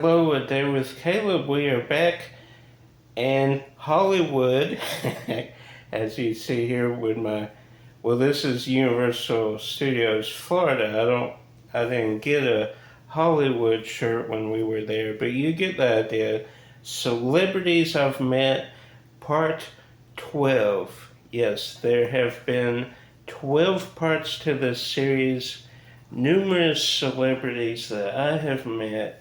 Hello, a day with Caleb. We are back in Hollywood, as you see here with my. Well, this is Universal Studios, Florida. I didn't get a Hollywood shirt when we were there, but you get the idea. Celebrities I've Met, Part 12. Yes, there have been 12 parts to this series. Numerous celebrities that I have met.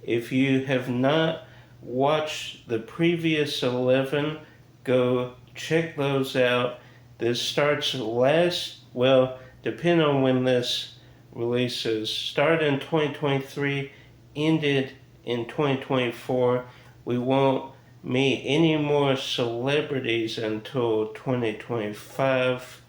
If you have not watched the previous 11, go check those out. This starts depending on when this releases, started in 2023, ended in 2024. We won't meet any more celebrities until 2025,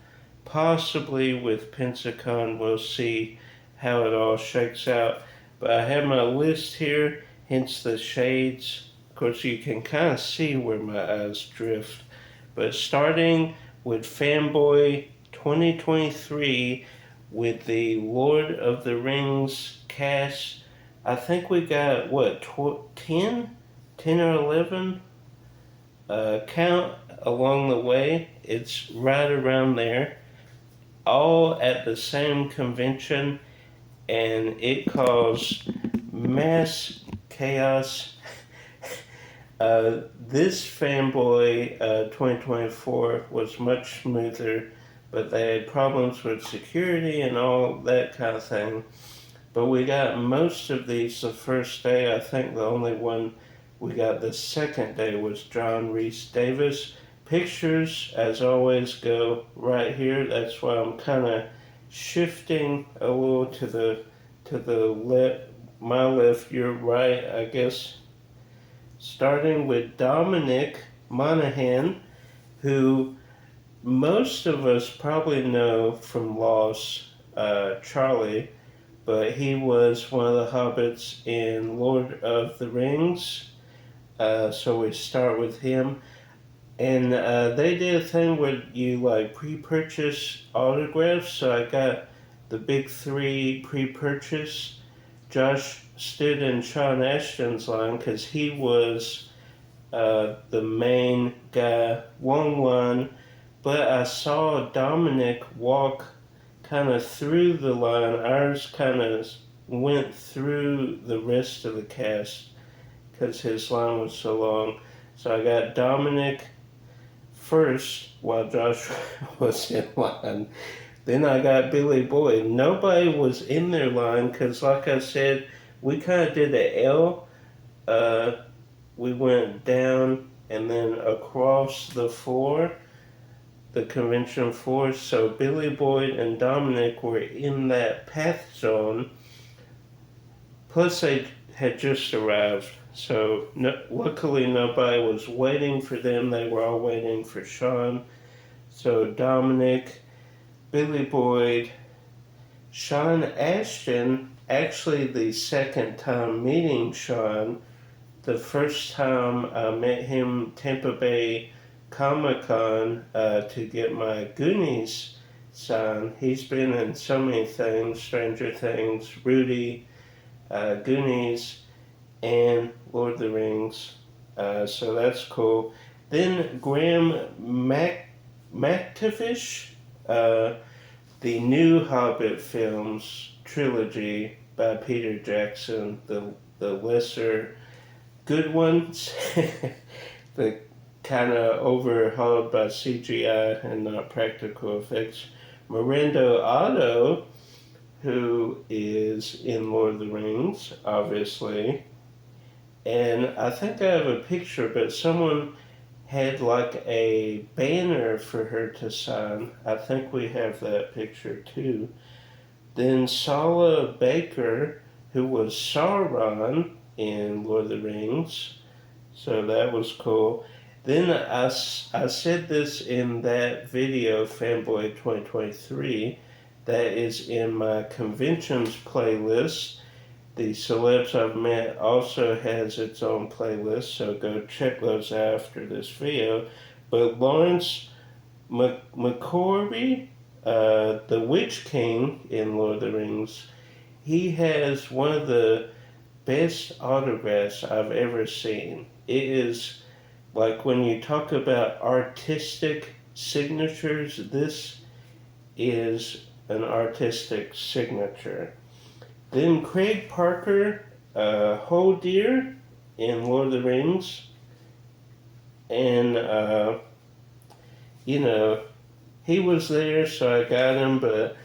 possibly with Pensacon. We'll see how it all shakes out. But I have my list here, hence the shades. Of course, you can kind of see where my eyes drift. But starting with Fanboy 2023 with the Lord of the Rings cast, I think we got, 10? 10 or 11? Count along the way. It's right around there. All at the same convention, and it caused mass chaos. This Fanboy 2024 was much smoother, but they had problems with security and all that kind of thing. But we got most of these the first day. I think the only one we got the second day was John Rhys Davis. Pictures, as always, go right here. That's why I'm kind of shifting a little to the left, my left, your right, I guess. Starting with Dominic Monaghan, who most of us probably know from Lost, Charlie, but he was one of the hobbits in Lord of the Rings. So we start with him. And they did a thing where you like pre-purchase autographs. So I got the big three pre-purchase. Josh stood in Sean Ashton's line because he was the main guy, won one. But I saw Dominic walk kind of through the line. Ours kind of went through the rest of the cast because his line was so long. So I got Dominic first while Josh was in line. Then I got Billy Boyd. Nobody was in their line because, like I said, we kind of did an L. We went down and then across the floor, the convention floor. So Billy Boyd and Dominic were in that path zone. Plus, they had just arrived. So luckily nobody was waiting for them. They were all waiting for Sean. So Dominic, Billy Boyd, Sean Ashton, actually the second time meeting Sean. The first time I met him Tampa Bay Comic-Con to get my Goonies signed. He's been in so many things, Stranger Things, Rudy, Goonies, and Lord of the Rings. So that's cool. Then Graham McTavish, the new Hobbit films trilogy by Peter Jackson, the lesser good ones, the kind of overhauled by CGI and not practical effects. Miranda Otto, who is in Lord of the Rings, obviously. And I think I have a picture, but someone had like a banner for her to sign. I think we have that picture too. Then Sala Baker, who was Sauron in Lord of the Rings. So that was cool. Then I said this in that video, Fanboy 2023, that is in my conventions playlist. The Celebs Ive Met also has its own playlist, so go check those out after this video. But Lawrence McCorvey, the Witch King in Lord of the Rings, he has one of the best autographs I've ever seen. It is like when you talk about artistic signatures, this is an artistic signature. Then Craig Parker, Whole Deer in Lord of the Rings, and you know, he was there, so I got him, but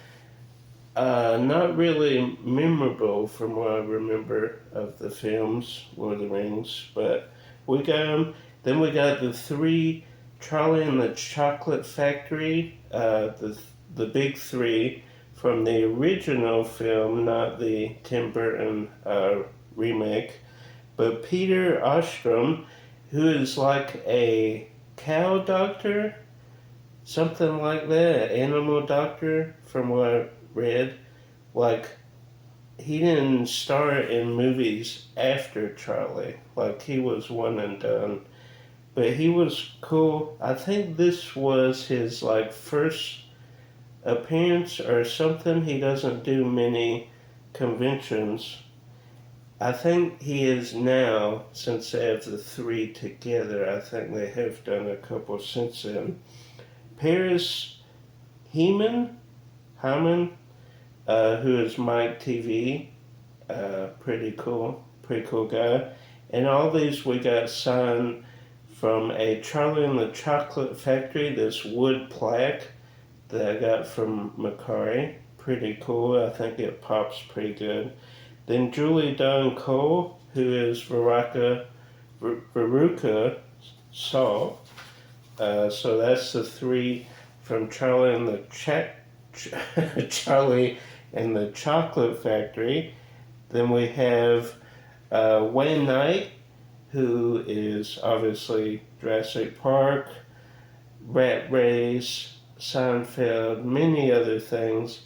not really memorable from what I remember of the films, Lord of the Rings, but we got him. Then we got the three Charlie and the Chocolate Factory, the big three from the original film, not the Tim Burton remake, but Peter Ostrom, who is like a cow doctor, something like that, animal doctor, from what I read. Like, he didn't star in movies after Charlie. Like, he was one and done. But he was cool. I think this was his, like, first appearance or something. He doesn't do many conventions. I think he is now, since they have the three together, I think they have done a couple since then. Paris Hyman, who is Mike TV, pretty cool guy. And all these we got signed from a Charlie and the Chocolate Factory, this wood plaque that I got from Macari. Pretty cool. I think it pops pretty good. Then Julie Dawn Cole, who is Veruca Salt. So that's the three from Charlie and the Charlie and the Chocolate Factory. Then we have Wayne Knight, who is obviously Jurassic Park, Rat Race, Seinfeld, many other things.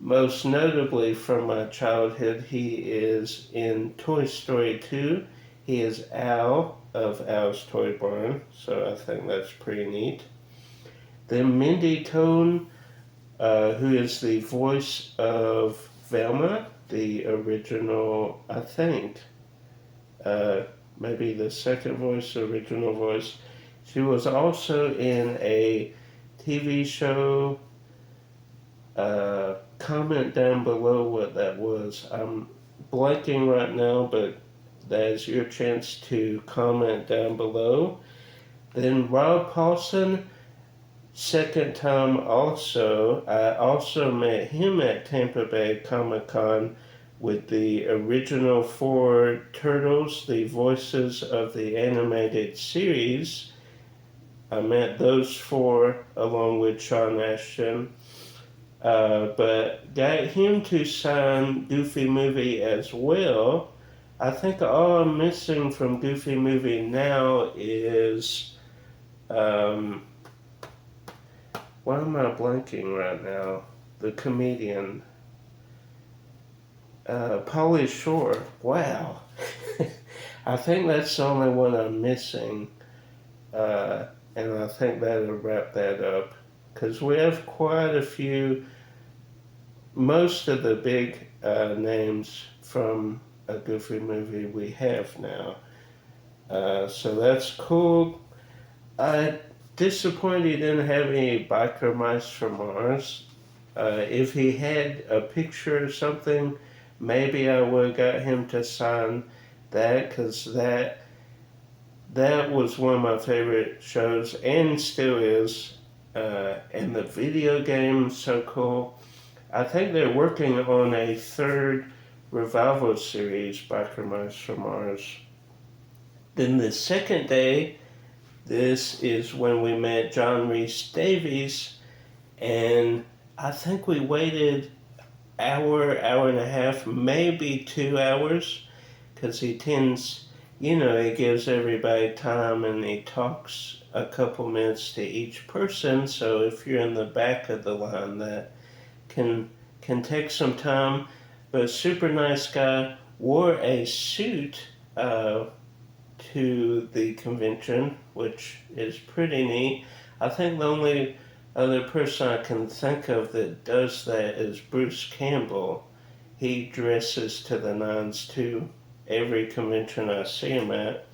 Most notably from my childhood, he is in Toy Story 2. He is Al of Al's Toy Barn, so I think that's pretty neat. Then Mindy Cohn, who is the voice of Velma, the original, I think, maybe the second voice, original voice. She was also in a TV show. Comment down below what that was. I'm blanking right now, but that is your chance to comment down below. Then Rob Paulson, second time also. I also met him at Tampa Bay Comic-Con with the original four Turtles, the voices of the animated series. I met those four along with Sean Ashton. But got him to sign Goofy Movie as well. I think all I'm missing from Goofy Movie now is, why am I blanking right now? The comedian, Pauly Shore. Wow. I think that's the only one I'm missing. And I think that'll wrap that up. Because we have quite a few, most of the big names from a Goofy Movie we have now. So that's cool. Disappointed he didn't have any Biker Mice from Mars. If he had a picture or something, maybe I would have got him to sign that, because that was one of my favorite shows and still is. And the video game is so cool. I think they're working on a third revival series, Biker Mice from Mars. Then the second day, this is when we met John Rhys Davies, and I think we waited hour and a half, maybe 2 hours, because he tends, he gives everybody time and he talks a couple minutes to each person, so if you're in the back of the line, that can take some time. But super nice guy, wore a suit to the convention, which is pretty neat. I think the only other person I can think of that does that is Bruce Campbell. He dresses to the nines too, every convention I see him at.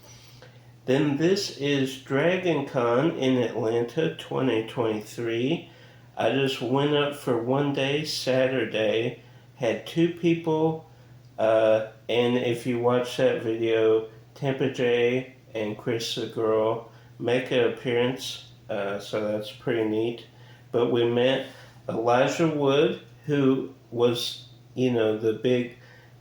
Then this is Dragon Con in Atlanta 2023. I just went up for one day, Saturday, had two people, and if you watch that video, Tampa J and Chris the girl make an appearance, so that's pretty neat. But we met Elijah Wood, who was, the big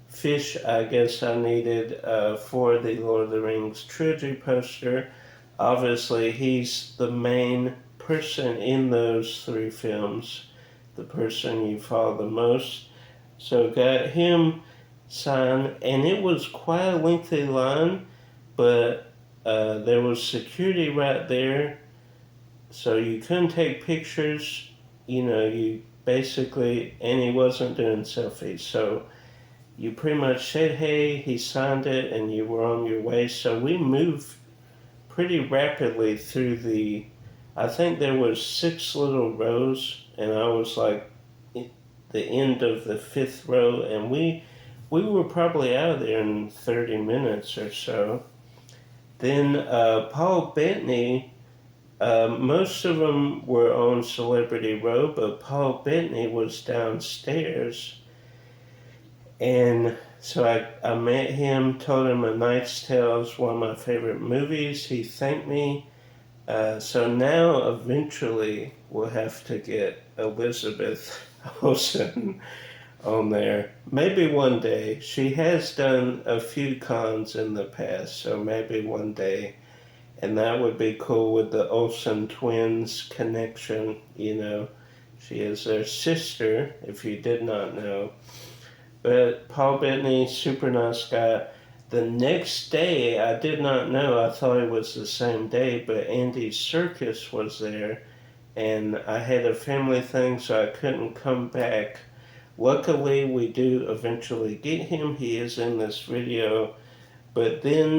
fish I guess I needed for the Lord of the Rings trilogy poster. Obviously, he's the main person in those three films, the person you follow the most. So got him signed, and it was quite a lengthy line, but there was security right there, so you couldn't take pictures. You basically, and he wasn't doing selfies, so you pretty much said hey, he signed it, and you were on your way. So we moved pretty rapidly through I think there was 6 little rows, and I was like the end of the 5th row, and we were probably out of there in 30 minutes or so. Then Paul Bettany, most of them were on Celebrity Row, but Paul Bettany was downstairs. And so I met him, told him A Knight's Tale is one of my favorite movies. He thanked me. So now eventually we'll have to get Elizabeth Olsen on there. Maybe one day. She has done a few cons in the past, so maybe one day. And that would be cool with the Olsen twins connection, She is their sister, if you did not know. But Paul Bettany, super nice guy. The next day, I did not know, I thought it was the same day, but Andy Serkis was there, and I had a family thing, so I couldn't come back. Luckily, we do eventually get him. He is in this video. But then,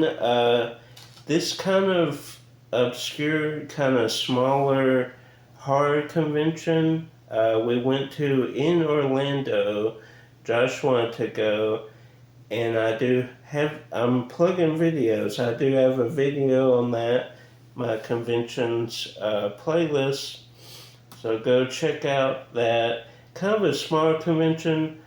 this kind of obscure, kind of smaller horror convention we went to in Orlando. Josh wanted to go, and I'm plugging videos. I do have a video on that, my convention's playlist. So go check out that. Kind of a small convention.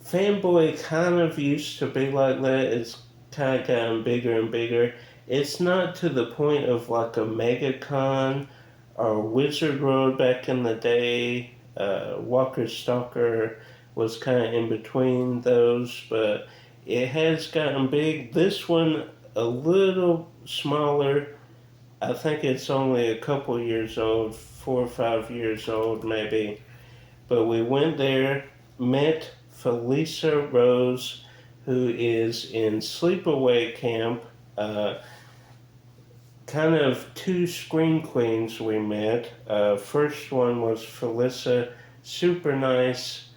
Fanboy kind of used to be like that. It's kind of gotten bigger and bigger. It's not to the point of like a MegaCon or Wizard World back in the day. Walker Stalker was kind of in between those, but it has gotten big. This one a little smaller. I think it's only a couple years old, 4 or 5 years old maybe. But we went there, met Felissa Rose, who is in sleepaway camp. Kind of 2 scream queens we met. First one was Felissa, super nice,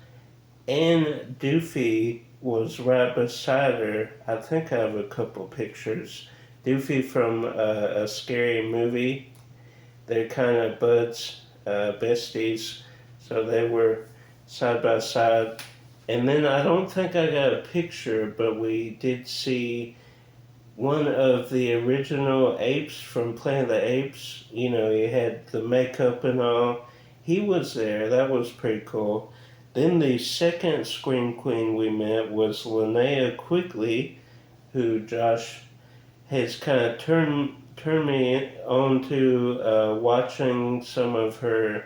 and Doofy was right beside her. I think I have a couple pictures. Doofy from a scary movie. They're kind of buds, besties, so they were side by side. And then I don't think I got a picture, but we did see one of the original apes from Planet of the Apes. He had the makeup and all. He was there. That was pretty cool. Then the second scream queen we met was Linnea Quigley, who Josh has kind of turned me on to watching some of her,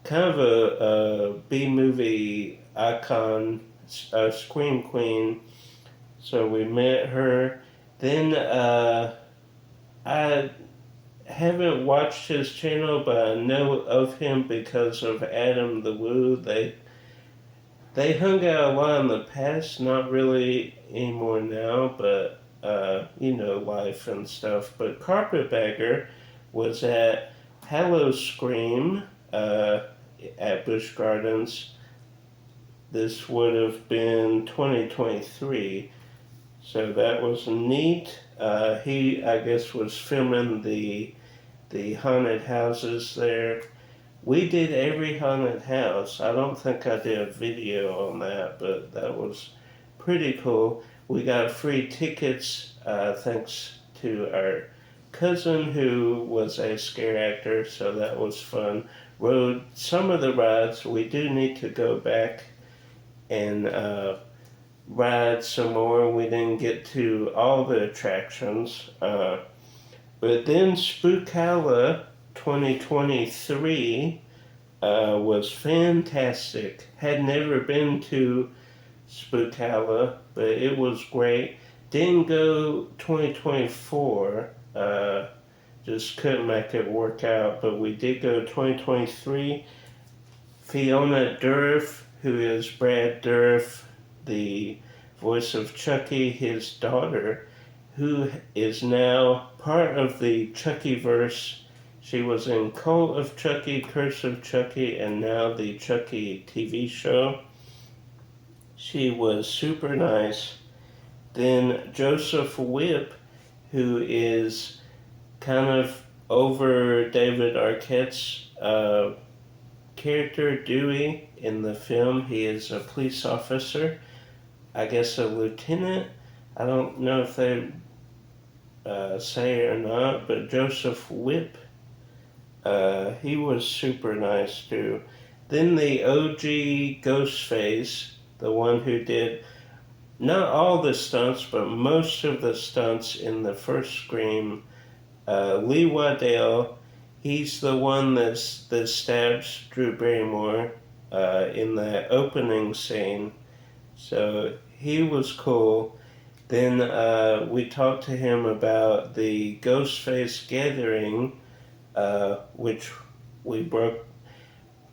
kind of a B-movie icon, scream queen. So we met her. Then I haven't watched his channel, but I know of him because of Adam the Woo. They hung out a lot in the past, not really anymore now, but life and stuff. But Carpetbagger was at Hallow Scream at Busch Gardens. This would have been 2023, so that was neat. He, I guess, was filming the haunted houses there. We did every haunted house. I don't think I did a video on that, but that was pretty cool. we got free tickets thanks to our cousin who was a scare actor, so that was fun. Rode some of the rides. We do need to go back and ride some more. We didn't get to all the attractions. But then Spookala 2023 was fantastic. Had never been to Spookala, but it was great. Didn't go 2024. Just couldn't make it work out, but we did go 2023. Fiona Dourif, who is Brad Dourif, the voice of Chucky, his daughter, who is now part of the Chuckyverse. She was in Cult of Chucky, Curse of Chucky, and now the Chucky TV show. She was super nice. Then Joseph Whipp, who is kind of over David Arquette's character, Dewey, in the film. He is a police officer, I guess a lieutenant. I don't know if they say it or not, but Joseph Whipp, he was super nice too. Then the OG Ghostface, the one who did not all the stunts, but most of the stunts in the first Scream, Lee Waddell, he's the one that stabs Drew Barrymore in the opening scene. So he was cool. Then we talked to him about the Ghostface Gathering, which we broke.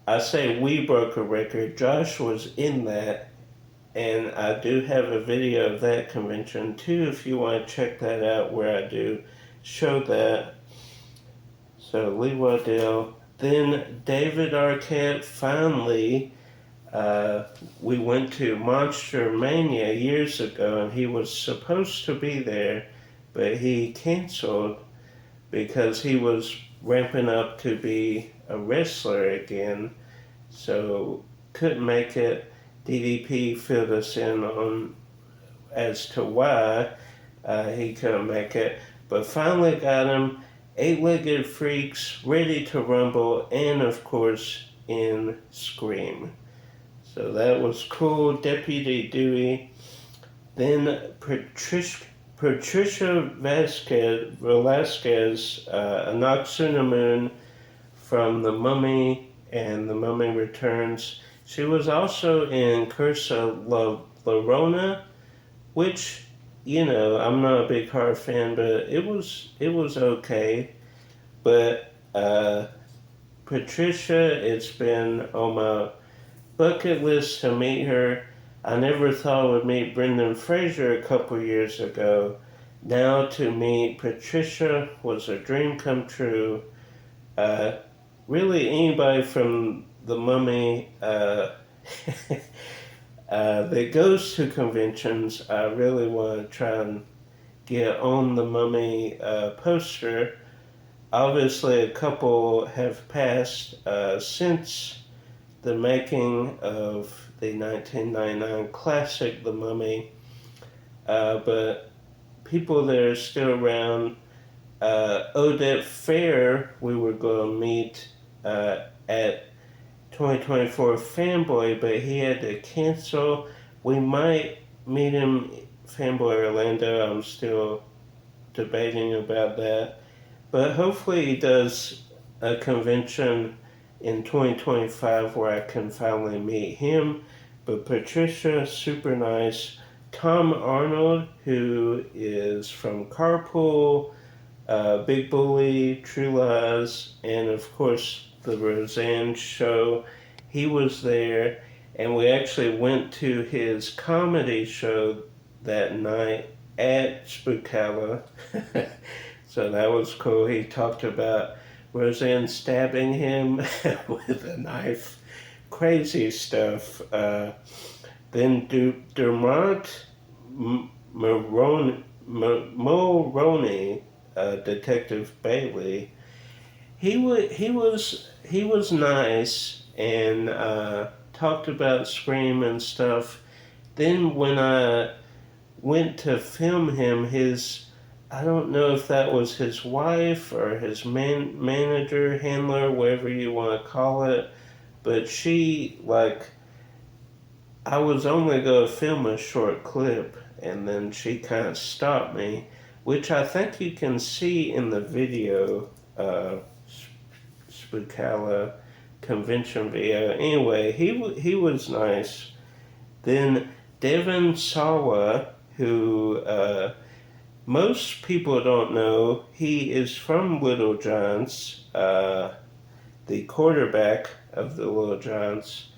I say we broke a record. Josh was in that. And I do have a video of that convention too, if you want to check that out, where I do show that. So Lee Waddell. Then David Arquette, finally, we went to Monster Mania years ago, and he was supposed to be there, but he canceled because he was ramping up to be a wrestler again, so couldn't make it. DDP filled us in on as to why he couldn't make it, but finally got him. Eight-Legged Freaks, Ready to Rumble, and of course in Scream. So that was cool. Deputy Dewey. Then Patricia Velasquez, Anaxunamun from The Mummy and The Mummy Returns. She was also in Curse of La Llorona, which, you know, I'm not a big horror fan, but it was okay. But Patricia, it's been on my bucket list to meet her. I never thought I would meet Brendan Fraser a couple years ago. Now to meet Patricia was a dream come true. Really, anybody from The Mummy that goes to conventions, I really want to try and get on the Mummy poster. Obviously, a couple have passed since the making of the 1999 classic, The Mummy, but people that are still around. Odette Fair, we were going to meet at 2024 Fanboy, but he had to cancel. We might meet him Fanboy Orlando. I'm still debating about that. But hopefully he does a convention in 2025 where I can finally meet him. But Patricia, super nice. Tom Arnold, who is from Carpool, Big Bully, True Lies, and of course the Roseanne show. He was there, and we actually went to his comedy show that night at Spookala. So that was cool. He talked about Roseanne stabbing him with a knife. Crazy stuff. Then Dermot Mulroney, Detective Bailey, he was nice and talked about Scream and stuff. Then when I went to film him, I don't know if that was his wife or his manager, handler, whatever you want to call it, but she, like, I was only going to film a short clip, and then she kind of stopped me, which I think you can see in the video, Spookala convention video. Anyway, he was nice. Then Devin Sawa, who most people don't know, he is from Little Giants, the quarterback of the Little Giants.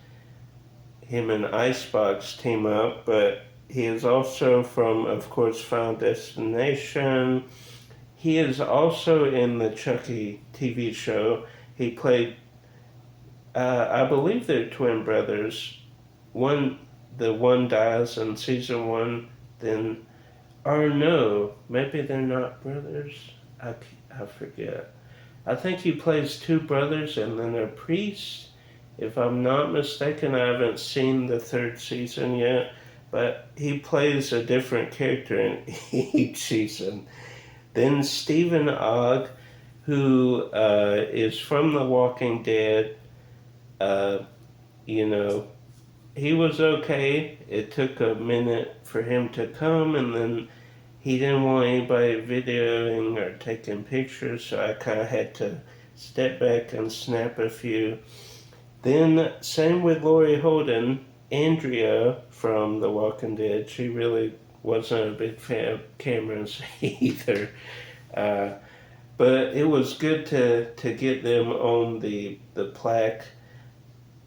Him and Icebox team up, but he is also from, of course, Final Destination. He is also in the Chucky TV show. He played, I believe they're twin brothers. The one dies in season 1, then, or no, maybe they're not brothers. I forget. I think he plays 2 brothers and then a priest. If I'm not mistaken, I haven't seen the 3rd season yet, but he plays a different character in each season. Then Stephen Ogg, who is from The Walking Dead. You know, he was okay. It took a minute for him to come, and then he didn't want anybody videoing or taking pictures, so I kind of had to step back and snap a few. Then, same with Laurie Holden, Andrea from The Walking Dead. She really wasn't a big fan of cameras either. But it was good to get them on the plaque.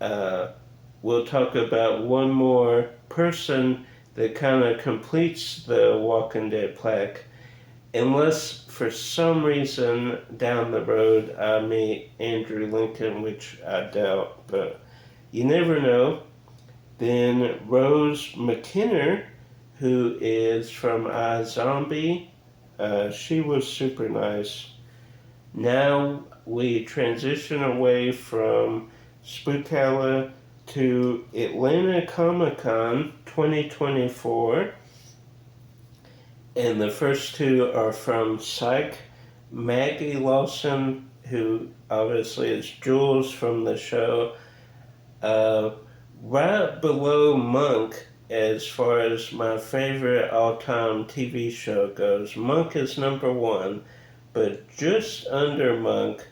We'll talk about one more person that kind of completes the Walking Dead plaque. Unless for some reason down the road I meet Andrew Lincoln, which I doubt, but you never know. Then Rose McKinnon, who is from iZombie, she was super nice. Now we transition away from Spookala to Atlanta Comic-Con 2024. And the first 2 are from Psych. Maggie Lawson, who obviously is Jules from the show. Right below Monk, as far as my favorite all-time TV show goes. Monk is number 1, but just under Monk,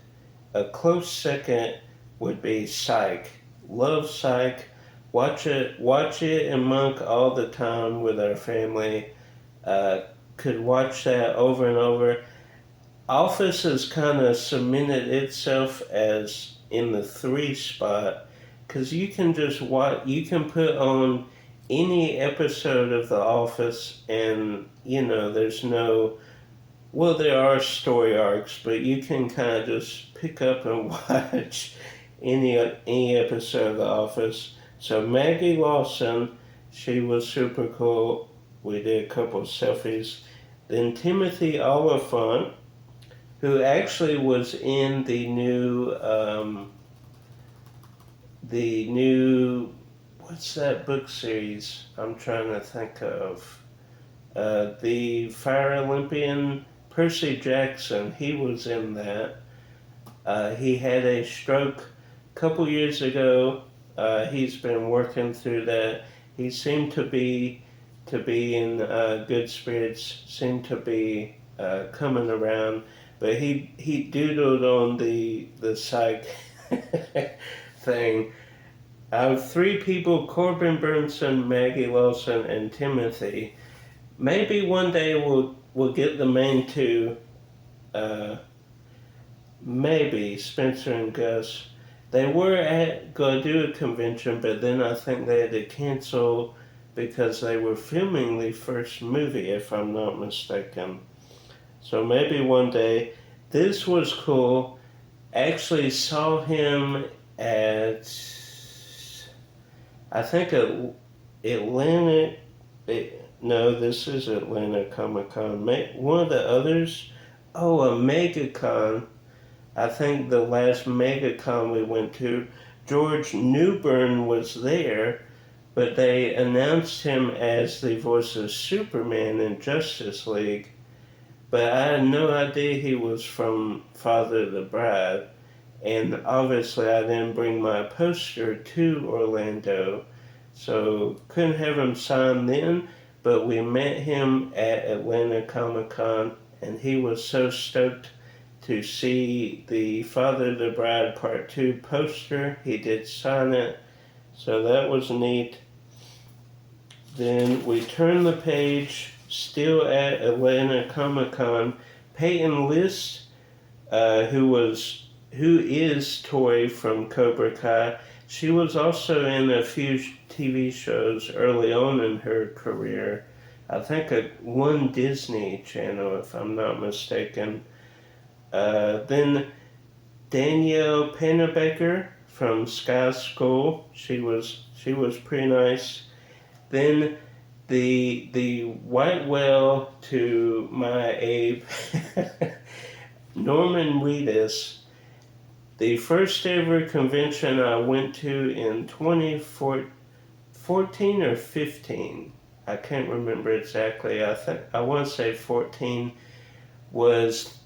a close second would be Psych. Love Psych. Watch it and Monk all the time with our family. Could watch that over and over. Office has kind of cemented itself as in the 3 spot, because you can just you can put on any episode of The Office, and there's no, well, there are story arcs, but you can kind of just pick up and watch any episode of The Office. So Maggie Lawson, she was super cool. We did a couple of selfies. Then Timothy Oliphant, who actually was in the new, what's that book series I'm trying to think of? The Fire Olympian, Percy Jackson, he was in that. He had a stroke a couple years ago. He's been working through that. He seemed to be in good spirits, seemed to be coming around, but he doodled on the Psych thing. I have 3 people: Corbin Burnson, Maggie Lawson, and Timothy. Maybe one day we'll get the main 2. Maybe Spencer and Gus. They were going to do a convention, but then I think they had to cancel because they were filming the first movie, if I'm not mistaken. So maybe one day. This was cool. Actually saw him at, I think, Atlanta. No, this is Atlanta Comic-Con. One of the others. Oh, a MegaCon. I think the last MegaCon we went to, George Newbern was there. but they announced him as the voice of Superman in Justice League. But I had no idea he was from Father the Bride, and obviously I didn't bring my poster to Orlando, so couldn't have him signed then, but we met him at Atlanta Comic-Con, and he was so stoked to see the Father the Bride Part 2 poster. He did sign it, so that was neat. Then we turned the page, still at Atlanta Comic-Con. Peyton List, who is Tori from Cobra Kai, she was also in a few TV shows early on in her career. I think one Disney Channel, if I'm not mistaken. Then Danielle Pennebaker from Sky School. She was pretty nice. Then the white whale to my Abe, Norman Reedus. The first ever convention I went to in 2014 or 15, I can't remember exactly. I want to say 14, was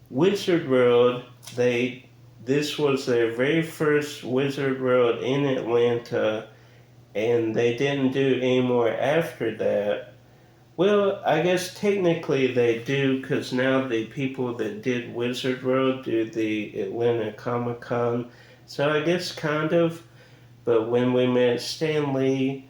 Wizard World. This was their very first Wizard World in Atlanta, and they didn't do any more after that. Well, I guess technically they do, because now the people that did Wizard World do the Atlanta Comic-Con. So I guess kind of, but when we met Stan Lee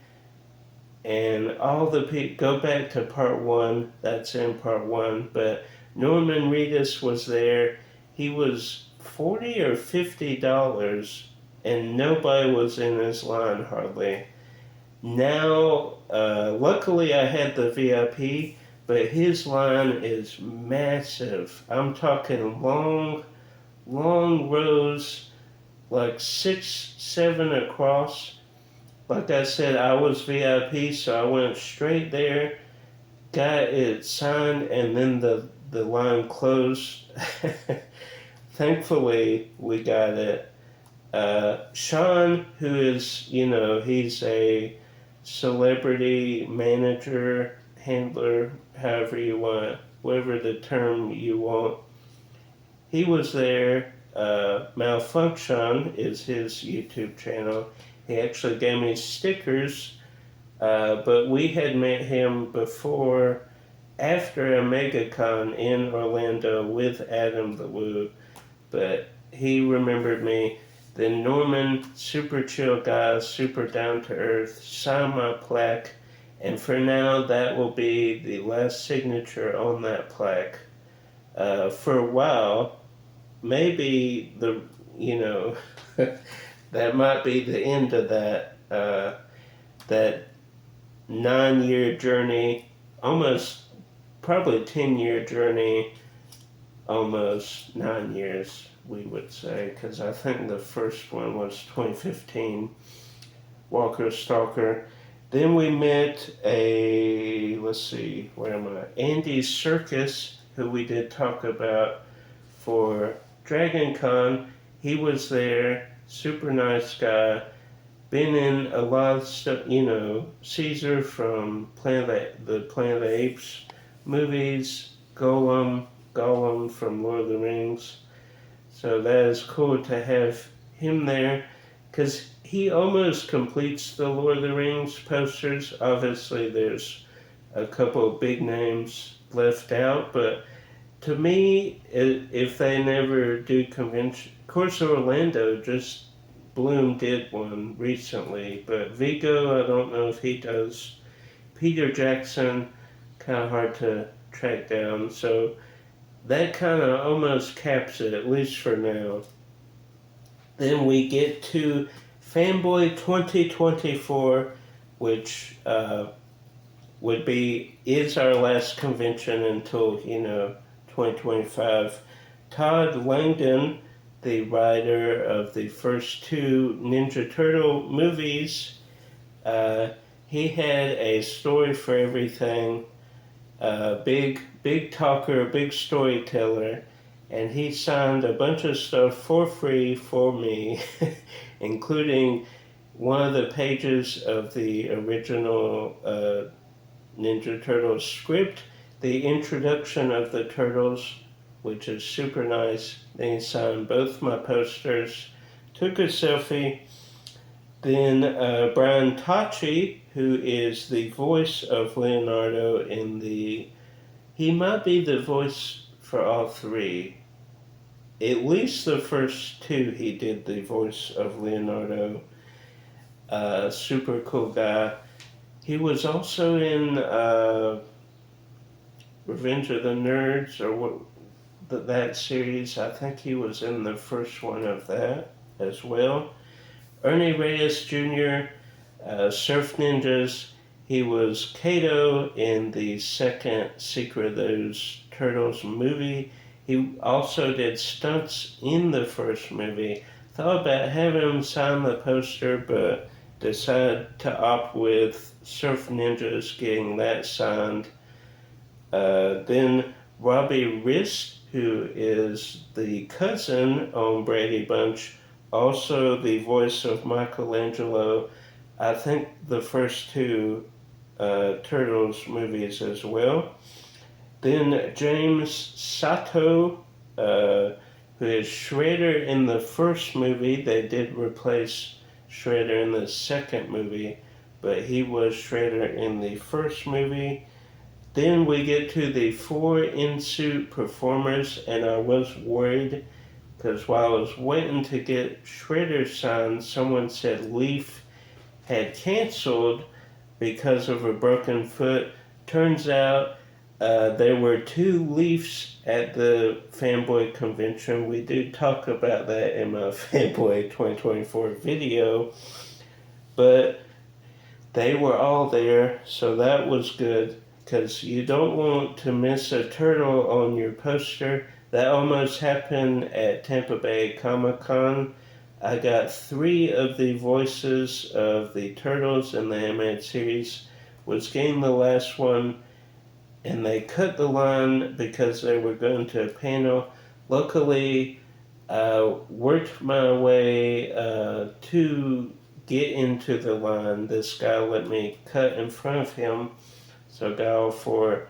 and all the people, go back to part 1, that's in part 1, but Norman Reedus was there. He was $40 or $50, and nobody was in his line hardly. Now, luckily I had the VIP, but his line is massive. I'm talking long rows, like 6, 7 across. Like I said, I was VIP, so I went straight there, got it signed, and then the line closed. Thankfully, we got it. Sean, who is, he's a celebrity manager, handler, however you want, whatever the term you want. He was there. Malfunction is his YouTube channel. He actually gave me stickers, but we had met him before, after a MegaCon in Orlando with Adam the Woo, but he remembered me. Then Norman, super chill guy, super down to earth, signed my plaque, and for now that will be the last signature on that plaque. For a while, maybe that might be the end of that that 9-year journey, almost probably 10-year journey, almost 9 years, we would say, because I think the first one was 2015, Walker Stalker. Then we met Andy Serkis, who we did talk about for Dragon Con. He was there, super nice guy, been in a lot of stuff, Caesar from the Planet of the Apes movies, Gollum from Lord of the Rings. So that is cool to have him there, because he almost completes the Lord of the Rings posters. Obviously there's a couple of big names left out, but to me, if they never do convention, of course Orlando, just Bloom did one recently, but Vigo, I don't know if he does. Peter Jackson, kind of hard to track down, so that kind of almost caps it, at least for now. Then we get to Fanboy 2024, which is our last convention until 2025. Todd Langdon, the writer of the first 2 Ninja Turtle movies, he had a story for everything. Big talker, big storyteller, and he signed a bunch of stuff for free for me, including one of the pages of the original Ninja Turtles script, the introduction of the Turtles, which is super nice. Then he signed both my posters, took a selfie. Then Brian Tachi, who is the voice of Leonardo he might be the voice for all three. At least the first two he did the voice of Leonardo. Super cool guy. He was also in Revenge of the Nerds, or that series. I think he was in the first one of that as well. Ernie Reyes Jr., Surf Ninjas. He was Kato in the second Secret of Those Turtles movie. He also did stunts in the first movie. Thought about having him sign the poster, but decided to opt with Surf Ninjas getting that signed. Then Robbie Risk, who is the cousin on Brady Bunch, also the voice of Michelangelo, I think the first two Turtles movies as well. Then James Sato, who is Shredder in the first movie. They did replace Shredder in the second movie, but he was Shredder in the first movie. Then we get to the 4 in-suit performers, and I was worried because while I was waiting to get Shredder signed, someone said Leaf had canceled because of a broken foot. Turns out there were 2 Leafs at the Fanboy Convention. We do talk about that in my Fanboy 2024 video, but they were all there, so that was good, because you don't want to miss a turtle on your poster. That almost happened at Tampa Bay Comic-Con. I got 3 of the voices of the Turtles in the animated series, was getting the last one, and they cut the line because they were going to a panel. Luckily, I worked my way to get into the line. This guy let me cut in front of him, so got all four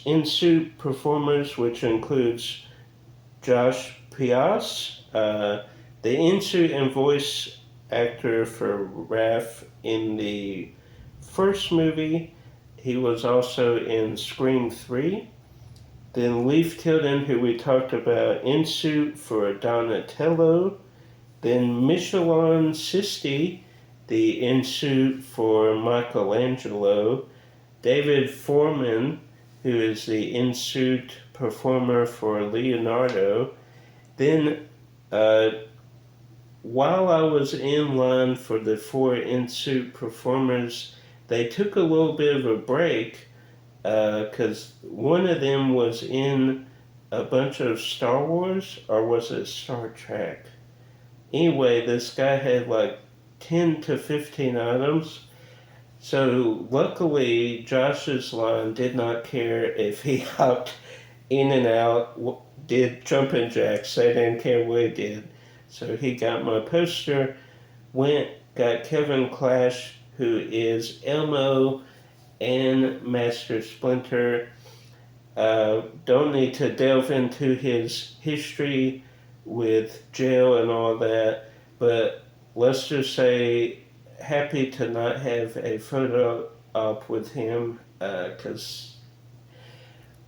in-suit performers, which includes Josh Pias, the in-suit and voice actor for Raph in the first movie. He was also in Scream 3. Then Leif Tilden, who we talked about, in-suit for Donatello. Then Michelin Sisti, the in-suit for Michelangelo. David Foreman, who is the in-suit performer for Leonardo. Then, while I was in line for the 4 in-suit performers, they took a little bit of a break because one of them was in a bunch of Star Wars, or was it Star Trek? Anyway, this guy had like 10 to 15 items. So luckily, Josh's line did not care if he hopped in and out, did jumping jacks. They didn't care what he did. So he got my poster, got Kevin Clash, who is Elmo and Master Splinter. Don't need to delve into his history with jail and all that, but let's just say happy to not have a photo op with him,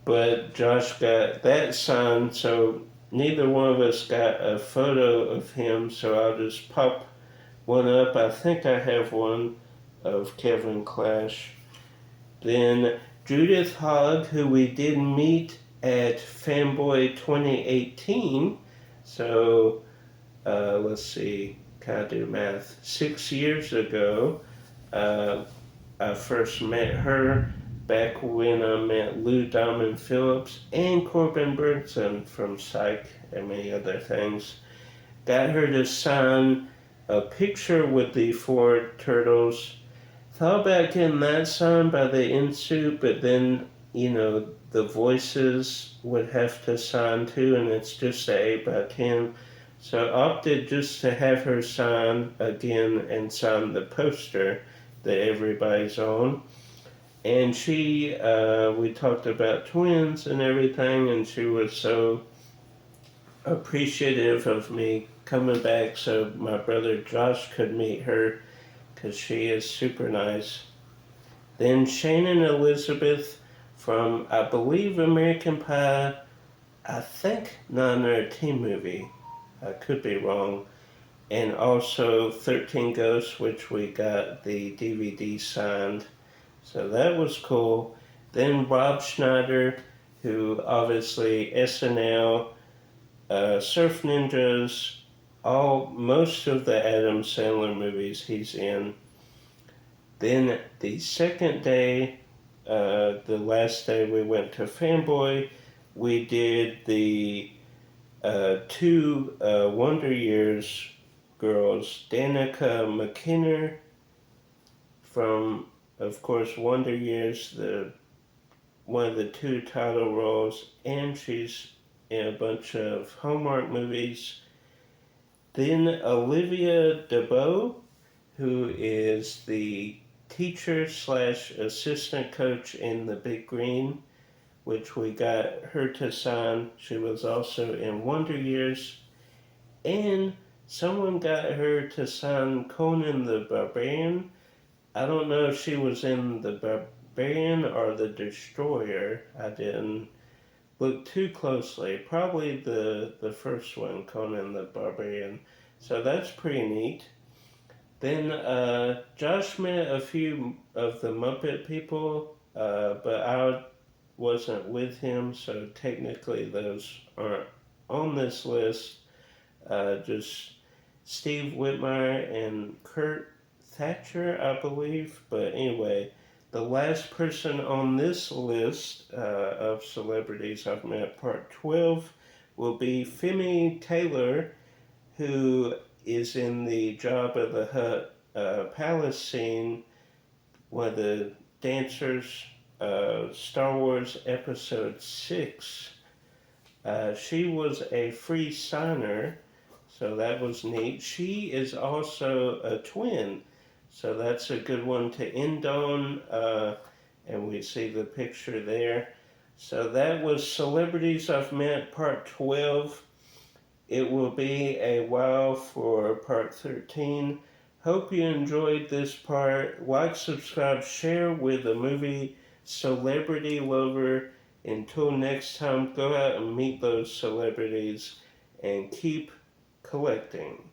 but Josh got that signed, so neither one of us got a photo of him, so I'll just pop one up. I think I have one of Kevin Clash. Then Judith Hogg, who we did meet at Fanboy 2018, so let's see, can I do math? 6 years ago, I first met her back when I met Lou Diamond Phillips and Corbin Burnson from Psych and many other things. Got her to sign a picture with the 4 turtles. Thought about getting that signed by the in-suit, but then, the voices would have to sign too, and it's just an 8x10. So opted just to have her sign again and sign the poster that everybody's on. And we talked about twins and everything, and she was so appreciative of me coming back so my brother Josh could meet her because she is super nice. Then Shannon Elizabeth from, I believe, American Pie, I think not a teen movie. I could be wrong. And also 13 Ghosts, which we got the DVD signed. So that was cool. Then Rob Schneider, who obviously SNL, Surf Ninjas, most of the Adam Sandler movies he's in. Then the second day, the last day we went to Fanboy, we did the two Wonder Years girls, Danica McKinnon from, of course, Wonder Years, one of the two title roles, and she's in a bunch of Hallmark movies. Then Olivia DeBow, who is the teacher slash assistant coach in The Big Green, which we got her to sign. She was also in Wonder Years. And someone got her to sign Conan the Barbarian. I don't know if she was in the Barbarian or the Destroyer. I didn't look too closely. Probably the first one, Conan the Barbarian. So that's pretty neat. Then Josh met a few of the Muppet people, but I wasn't with him, so technically those aren't on this list. Just Steve Whitmire and Kurt Thatcher, I believe. But anyway, the last person on this list of celebrities I've met, part 12, will be Femi Taylor, who is in the Jabba the Hutt palace scene, one of the dancers, Star Wars Episode 6. She was a free signer, so that was neat. She is also a twin, so that's a good one to end on, and we see the picture there. So that was Celebrities I've Met, part 12. It will be a while for part 13. Hope you enjoyed this part. Like, subscribe, share with a movie celebrity lover. Until next time, go out and meet those celebrities and keep collecting.